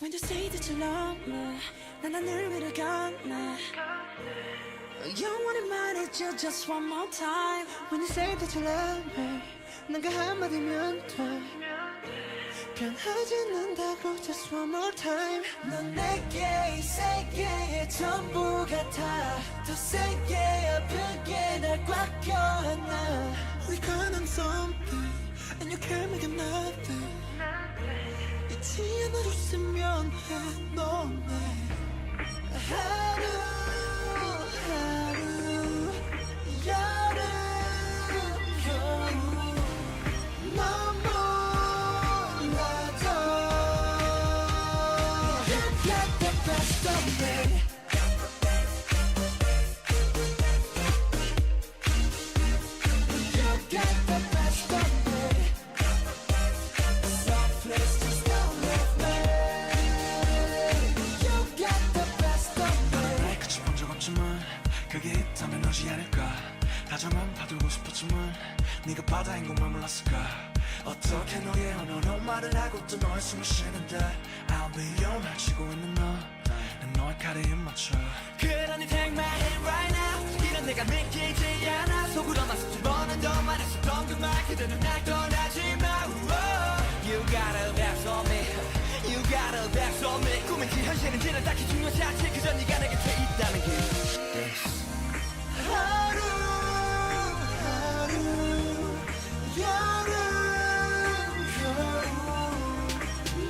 When you say that you love me, 난 하늘 위를 걷네. 영원히 말해줘 just one more time. When you say that you love me, 난 그 한마디면 돼. 변하지 않는다고 just one more time. 넌 내게 이 세계의 전부 같아. 더 세게 아프게 날 꽉 껴안아. We gonna something and you can't make it nothing. 잊지 않아줬으면 해 너네. 하루 하루 여름 겨울 넌 몰라도 You got the best of me. You got the best of me. So please just don't leave me. You got the best of me. 날 끝이 본 적 없지만 그게 있다면 오지 않을까. 다정함 받고 싶었지만 네가 바다인 것만 몰랐을까. 어떻게 너의 언어로 말을 하고 또 너의 숨을 쉬는데 I'll be your 말 치고 있는 너. 난 너의 칼에 입 맞춰. 그러니 take my hand right now. 이런 내가 믿기지 않아. 속으로만 수천 번은 더 말했었던 그 말 그대는 날 떠나지 마. You got a best on me. You got a best on me. 꿈인지 현실인지는 딱히 중요하지 않지. 그저 네가 내 곁에 있다는 게 yes. 하루 하루 여름 겨울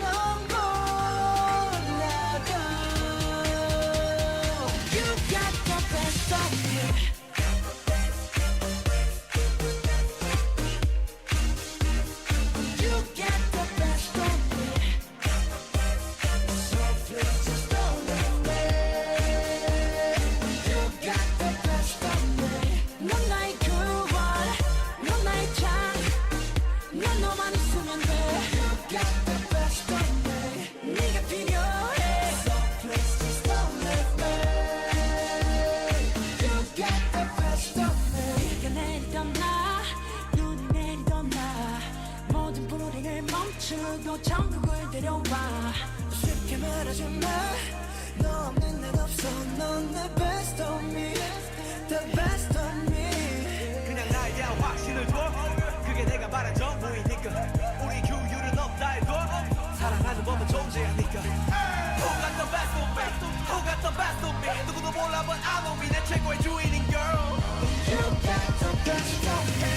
넌 몰라도 You got the best of me. You got the best of me. So please just don't leave me. You got the best of me. 넌 나의 9월, 넌 나의 장, 난 너만 있으면 돼. You got the best of me. 네가 필요해. So please just don't leave me. You got the best of me. 비가 내리던 나, 눈이 내리던 나, 모든 불행을 멈추고 천국을 데려와. 쉽게 말하지 마. 너 없는 난 없어. 넌 내 best of me. The best of me. 그냥 나에 대한 확신을 줘. 그게 내가 말한 전부이니까. 우리 규율은 없다 해도 사랑하는 법은 존재하니까. Who got the best of me? Who got the best of me? 누구도 몰라 but I know me. 내 최고의 주인인 girl. You got the best of me.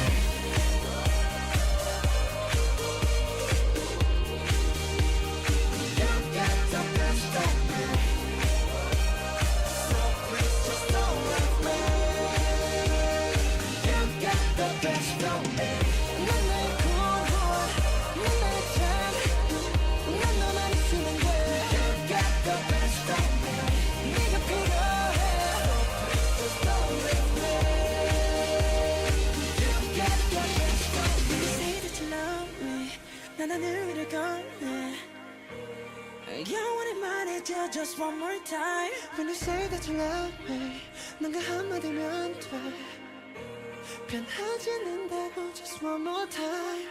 You got the best of me. So please just don't leave me. You got the best of me. 넌 나의 9월, 넌 나의 장, 난 너만 있으면 돼. You got the best of me. 네가 필요해. So please just don't leave me. You got the best of me. You say that you love me. 난 하늘 위를 걷네. 영원히 말해줘 just one more time. When you say that you love me, 난 그 한마디면 돼. 변하지 않는다고 just one more time.